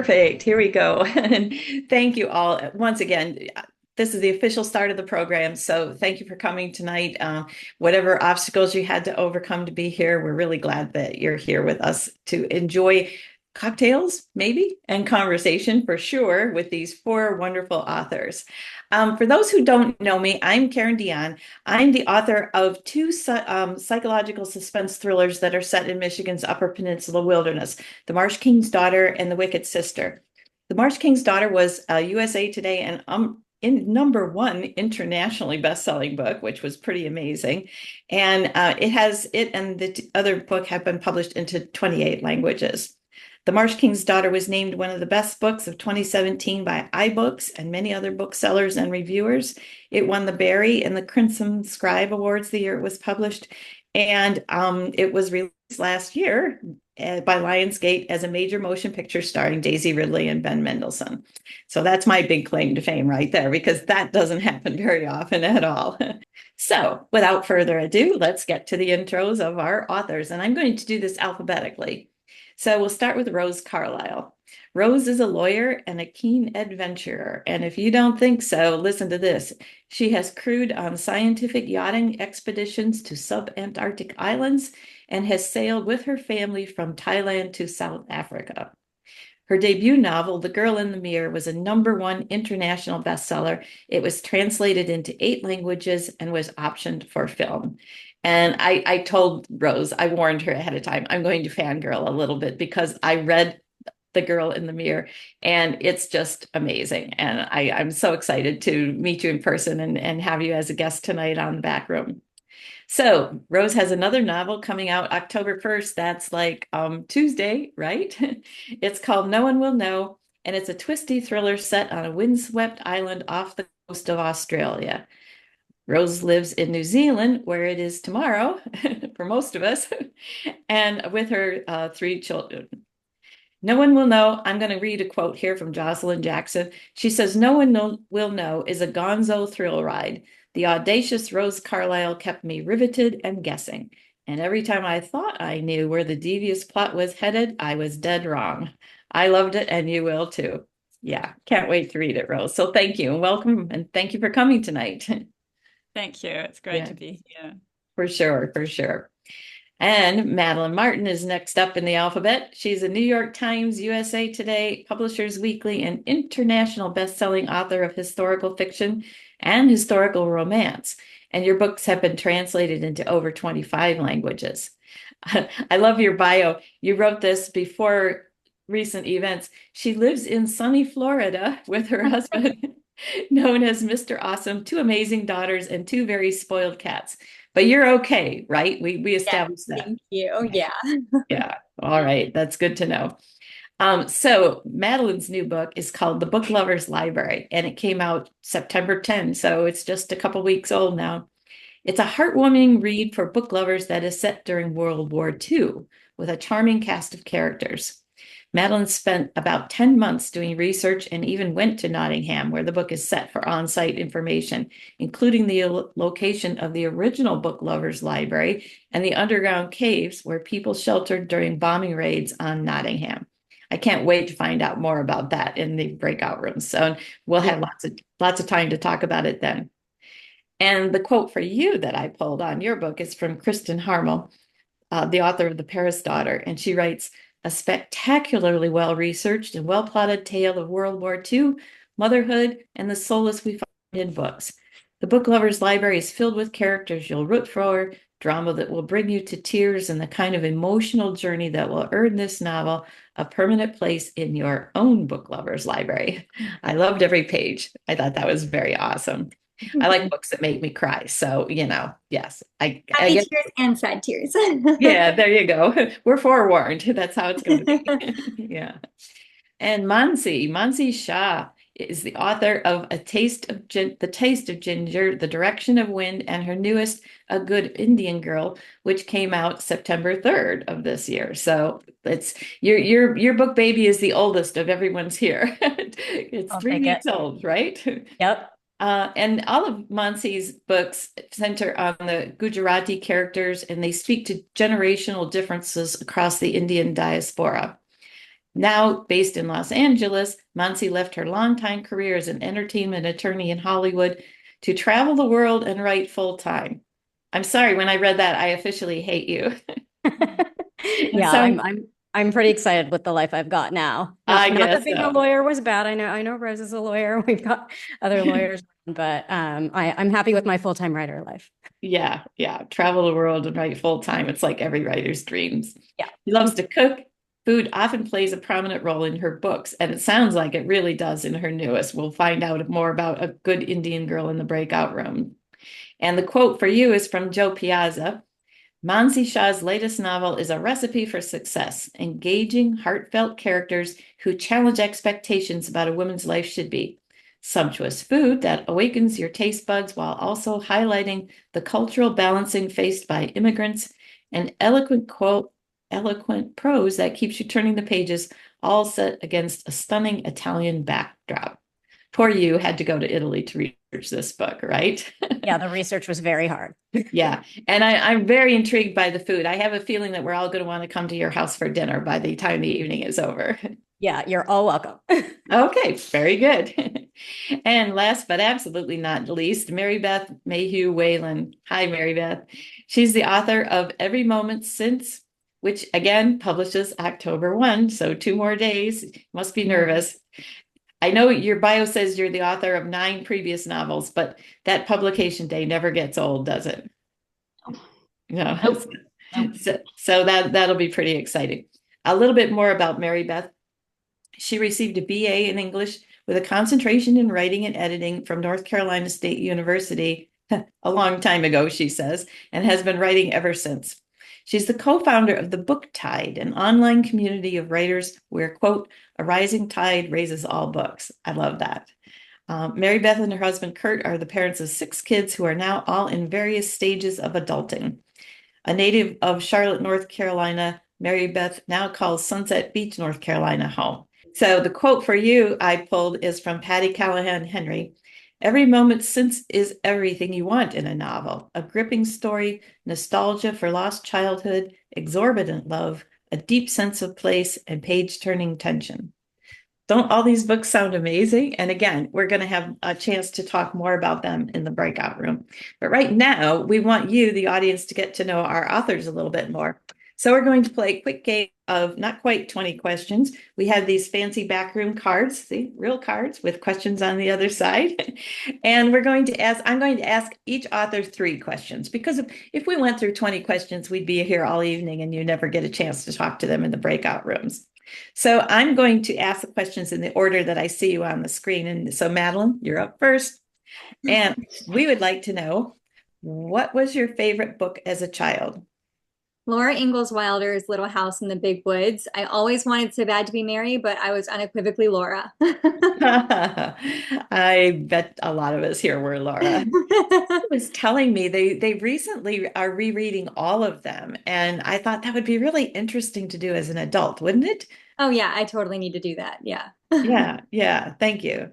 Perfect. Here we go. And thank you all once again. This is the official start of the program. So thank you for coming tonight. Whatever obstacles you had to overcome to be here, we're really glad that you're here with us to enjoy cocktails, maybe, and conversation for sure with these four wonderful authors. For those who don't know me, I'm Karen Dion. I'm the author of two psychological suspense thrillers that are set in Michigan's Upper Peninsula wilderness, The Marsh King's Daughter and The Wicked Sister. The Marsh King's Daughter was a USA Today and in number one internationally best-selling book, which was pretty amazing. And it and the other book have been published into 28 languages. The Marsh King's Daughter was named one of the best books of 2017 by iBooks and many other booksellers and reviewers. It won the Barry and the Crimson Scribe Awards the year it was published. And it was released last year by Lionsgate as a major motion picture starring Daisy Ridley and Ben Mendelsohn. So that's my big claim to fame right there, because that doesn't happen very often at all. So without further ado, let's get to the intros of our authors. And I'm going to do this alphabetically. So we'll start with Rose Carlyle. Rose is a lawyer and a keen adventurer. And if you don't think so, listen to this. She has crewed on scientific yachting expeditions to subantarctic islands and has sailed with her family from Thailand to South Africa. Her debut novel, The Girl in the Mirror, was a #1 international bestseller. It was translated into 8 languages and was optioned for film. And I told Rose, I warned her ahead of time, I'm going to fangirl a little bit because I read The Girl in the Mirror and it's just amazing. And I'm so excited to meet you in person and have you as a guest tonight on the Back Room. So Rose has another novel coming out October 1st. That's like Tuesday, right? It's called No One Will Know, and it's a twisty thriller set on a windswept island off the coast of Australia. Rose lives in New Zealand, where it is tomorrow for most of us, and with her 3 children. No one will know. I'm going to read a quote here from Jocelyn Jackson. She says, "No one will know is a gonzo thrill ride. The audacious Rose Carlyle kept me riveted and guessing. And every time I thought I knew where the devious plot was headed, I was dead wrong. I loved it, and you will too." Yeah, can't wait to read it, Rose. So thank you and welcome, and thank you for coming tonight. Thank you. It's great Yeah, to be here. for sure, for sure. And Madeline Martin is next up in the alphabet. She's a New York Times, USA Today, Publishers Weekly, and international best-selling author of historical fiction and historical romance. And your books have been translated into over 25 languages. I love your bio. You wrote this before recent events. She lives in sunny Florida with her husband, known as Mr. Awesome, 2 amazing daughters, and 2 very spoiled cats. But you're okay, right? We Yes, established that. thank you. Yeah. Yeah. Yeah. All right. That's good to know. So Madeline's new book is called The Book Lover's Library, and it came out September 10, so it's just a couple weeks old now. It's a heartwarming read for book lovers that is set during World War II with a charming cast of characters. Madeline spent about 10 months doing research and even went to Nottingham, where the book is set, for on-site information, including the location of the original Book Lovers Library and the underground caves where people sheltered during bombing raids on Nottingham. I can't wait to find out more about that in the breakout rooms. So we'll have lots of time to talk about it then. And the quote for you that I pulled on your book is from Kristen Harmel, the author of The Paris Daughter, and she writes, "A spectacularly well-researched and well-plotted tale of World War II, motherhood, and the solace we find in books. The Book Lover's Library is filled with characters you'll root for, drama that will bring you to tears, and the kind of emotional journey that will earn this novel a permanent place in your own Book Lover's Library." I loved every page. I thought that was very awesome. I like books that make me cry. So, yes, I Happy get, tears and sad tears. yeah, there you go. We're forewarned. That's how it's going to be. Yeah. And Mansi Shah is the author of The Taste of Ginger, The Direction of Wind, and her newest, A Good Indian Girl, which came out September 3rd of this year. So it's your book baby is the oldest of everyone's here. It's I'll 3 take it. weeks old, right? Yep. And all of Mansi's books center on the Gujarati characters, and they speak to generational differences across the Indian diaspora. Now based in Los Angeles, Mansi left her longtime career as an entertainment attorney in Hollywood to travel the world and write full time. I'm sorry, when I read that, I officially hate you. It Yeah, I'm sounds, I'm I'm pretty excited with the life I've got now. I Not that guess being a so. lawyer was bad. I know Rose is a lawyer. We've got other lawyers, but I'm happy with my full-time writer life. Yeah, yeah. Travel the world and write full time. It's like every writer's dreams. Yeah. She loves to cook. Food often plays a prominent role in her books, and it sounds like it really does in her newest. We'll find out more about a good Indian girl in the breakout room. And the quote for you is from Joe Piazza. Mansi Shah's latest novel is a recipe for success, engaging, heartfelt characters who challenge expectations about a woman's life should be. Sumptuous food that awakens your taste buds while also highlighting the cultural balancing faced by immigrants, and eloquent prose that keeps you turning the pages, all set against a stunning Italian backdrop. Poor you had to go to Italy to research this book, right? Yeah, the research was very hard. Yeah. And I'm very intrigued by the food. I have a feeling that we're all going to want to come to your house for dinner by the time the evening is over. Yeah, you're all welcome. Okay, very good. And last but absolutely not least, Marybeth Mayhew Whalen. Hi, Marybeth. She's the author of Every Moment Since, which again publishes October 1, so 2 more days. Must be nervous. I know your bio says you're the author of 9 previous novels, but that publication day never gets old, does it? No. Nope. Nope. So that'll be pretty exciting. A little bit more about Mary Beth. She received a BA in English with a concentration in writing and editing from North Carolina State University a long time ago, she says, and has been writing ever since. She's the co-founder of the Book Tide, an online community of writers where, quote, a rising tide raises all books. I love that. Mary Beth and her husband Kurt are the parents of 6 kids who are now all in various stages of adulting. A native of Charlotte, North Carolina, Mary Beth now calls Sunset Beach, North Carolina home. So the quote for you I pulled is from Patty Callahan Henry. Every moment since is everything you want in a novel. A gripping story, nostalgia for lost childhood, exorbitant love, a deep sense of place, and page-turning tension. Don't all these books sound amazing? And again, we're going to have a chance to talk more about them in the breakout room. But right now, we want you, the audience, to get to know our authors a little bit more. So we're going to play a quick game of not quite 20 questions. We have these fancy backroom cards, see, real cards with questions on the other side. And I'm going to ask each author 3 questions because if we went through 20 questions, we'd be here all evening and you never get a chance to talk to them in the breakout rooms. So I'm going to ask the questions in the order that I see you on the screen. And so Madeline, you're up first. And we would like to know, what was your favorite book as a child? Laura Ingalls Wilder's Little House in the Big Woods. I always wanted so bad to be Mary, but I was unequivocally Laura. I bet a lot of us here were Laura. Was telling me they recently are rereading all of them, and I thought that would be really interesting to do as an adult, wouldn't it? Oh yeah, I totally need to do that. Yeah. Yeah, yeah. Thank you.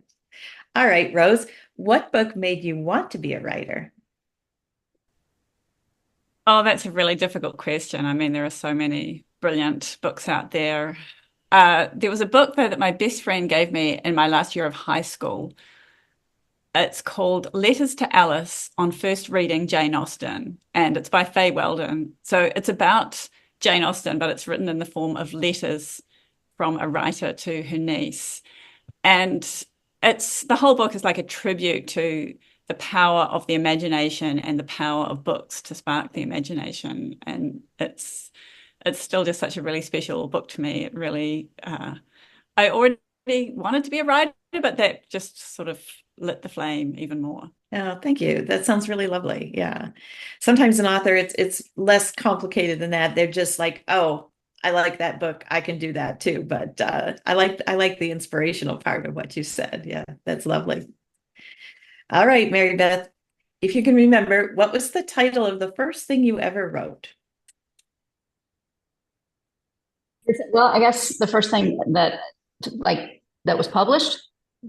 All right, Rose, what book made you want to be a writer? Oh, that's a really difficult question. I mean, there are so many brilliant books out there. There was a book, though, that my best friend gave me in my last year of high school. It's called Letters to Alice on First Reading Jane Austen, and it's by Faye Weldon. So it's about Jane Austen, but it's written in the form of letters from a writer to her niece. And it's the whole book is like a tribute to the power of the imagination and the power of books to spark the imagination. And it's still just such a really special book to me. It really, I already wanted to be a writer, but that just sort of lit the flame even more. Oh, thank you. That sounds really lovely. Yeah. Sometimes an author, it's less complicated than that. They're just like, oh, I like that book. I can do that too. But I like the inspirational part of what you said. Yeah, that's lovely. All right, Mary Beth, if you can remember, what was the title of the first thing you ever wrote? Well, I guess the first thing that was published,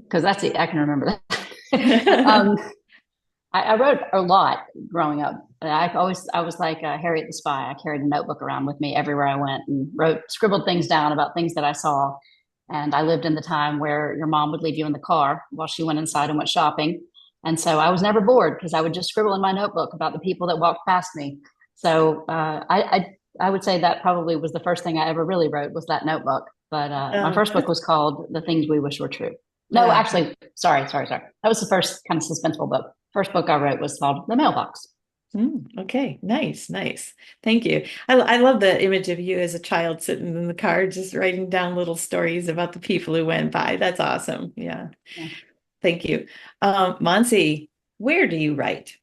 because I can remember that. I wrote a lot growing up. I was like Harriet the Spy. I carried a notebook around with me everywhere I went and scribbled things down about things that I saw. And I lived in the time where your mom would leave you in the car while she went inside and went shopping. And so I was never bored because I would just scribble in my notebook about the people that walked past me. So I would say that probably was the first thing I ever really wrote was that notebook. But my first book was called The Things We Wish Were True. No, actually, sorry. That was the first kind of suspenseful book. First book I wrote was called The Mailbox. Okay, nice. Thank you. I love the image of you as a child sitting in the car, just writing down little stories about the people who went by. That's awesome. Yeah. Thank you. Mansi, where do you write?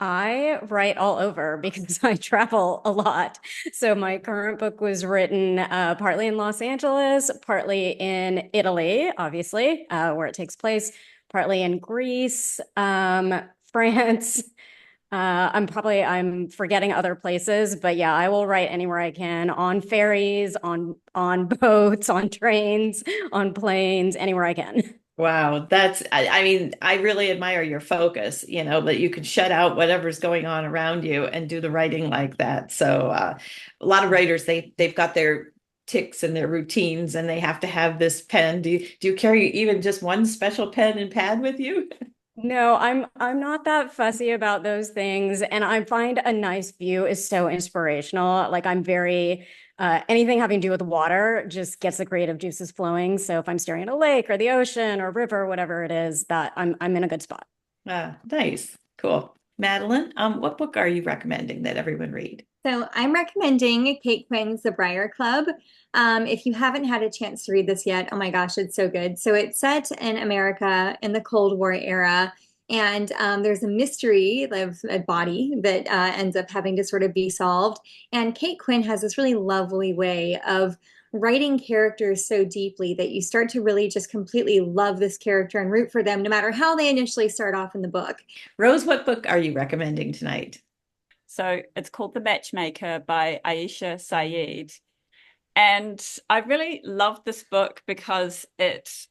I write all over because I travel a lot. So my current book was written partly in Los Angeles, partly in Italy, obviously, where it takes place, partly in Greece, France. I'm forgetting other places, but yeah, I will write anywhere I can on ferries, on boats, on trains, on planes, anywhere I can. Wow, I mean, I really admire your focus, that you can shut out whatever's going on around you and do the writing like that. So a lot of writers, they've got their ticks and their routines and they have to have this pen. Do you carry even just one special pen and pad with you? No, I'm not that fussy about those things, and I find a nice view is so inspirational. Like I'm very anything having to do with water just gets the creative juices flowing. So if I'm staring at a lake or the ocean or river, whatever it is, that I'm in a good spot. Nice, cool. Madeline, what book are you recommending that everyone read? So I'm recommending Kate Quinn's The Briar Club. If you haven't had a chance to read this yet, oh my gosh, it's so good. So it's set in America in the Cold War era. And there's a mystery of a body that ends up having to sort of be solved. And Kate Quinn has this really lovely way of writing characters so deeply that you start to really just completely love this character and root for them, no matter how they initially start off in the book. Rose, what book are you recommending tonight? So it's called The Matchmaker by Aisha Saeed. And I really loved this book because it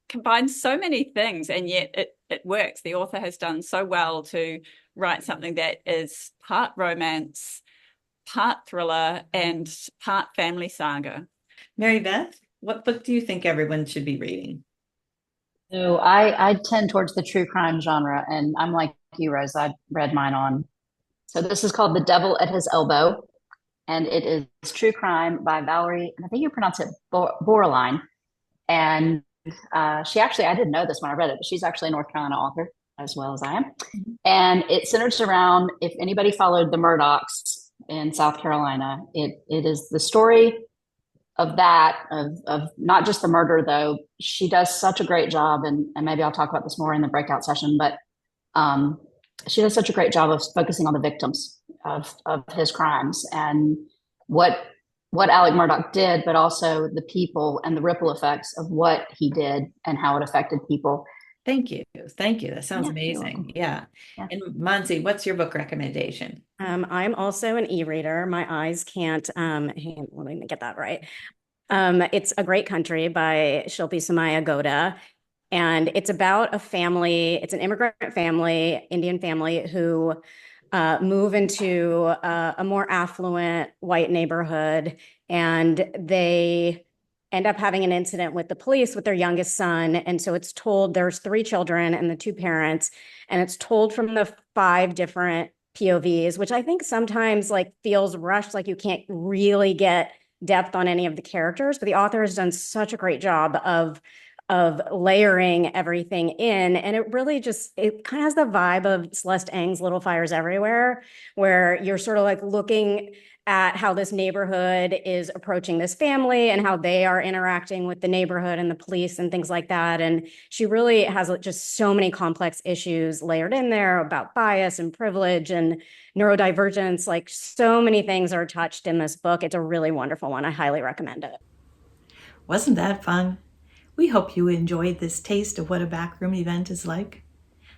combines so many things and yet it works. The author has done so well to write something that is part romance, part thriller, and part family saga. Marybeth, what book do you think everyone should be reading? So I tend towards the true crime genre, and I'm like you, Rose. I read mine on. So this is called The Devil at His Elbow, and it is true crime by Valerie, and I think you pronounce it Borderline. And she actually, I didn't know this when I read it, but she's actually a North Carolina author as well as I am. And it centers around, if anybody followed the Murdochs in South Carolina, it is the story of that, of not just the murder, though. She does such a great job, and maybe I'll talk about this more in the breakout session, but she does such a great job of focusing on the victims of his crimes and what Alec Murdoch did, but also the people and the ripple effects of what he did and how it affected people. Thank you. That sounds amazing. Yeah. And Mansi, what's your book recommendation? I'm also an e-reader. My eyes can't, let me get that right. It's A Great Country by Shilpi Somaya Goda. And it's about a family, it's an immigrant family, Indian family, who move into a more affluent white neighborhood. And they end up having an incident with the police with their youngest son. And so it's told, there's 3 children and the 2 parents, and it's told from the 5 different POVs, which I think sometimes like feels rushed, like you can't really get depth on any of the characters, but the author has done such a great job of layering everything in. And it really just, it kind of has the vibe of Celeste Ng's Little Fires Everywhere, where you're sort of like looking at how this neighborhood is approaching this family and how they are interacting with the neighborhood and the police and things like that. And she really has just so many complex issues layered in there about bias and privilege and neurodivergence. Like so many things are touched in this book. It's a really wonderful one. I highly recommend it. Wasn't that fun? We hope you enjoyed this taste of what a backroom event is like.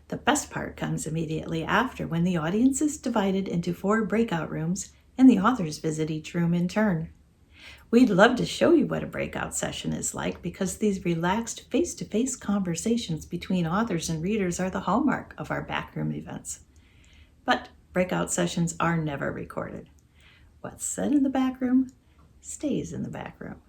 The best part comes immediately after, when the audience is divided into 4 breakout rooms and the authors visit each room in turn. We'd love to show you what a breakout session is like because these relaxed face-to-face conversations between authors and readers are the hallmark of our backroom events. But breakout sessions are never recorded. What's said in the backroom stays in the backroom.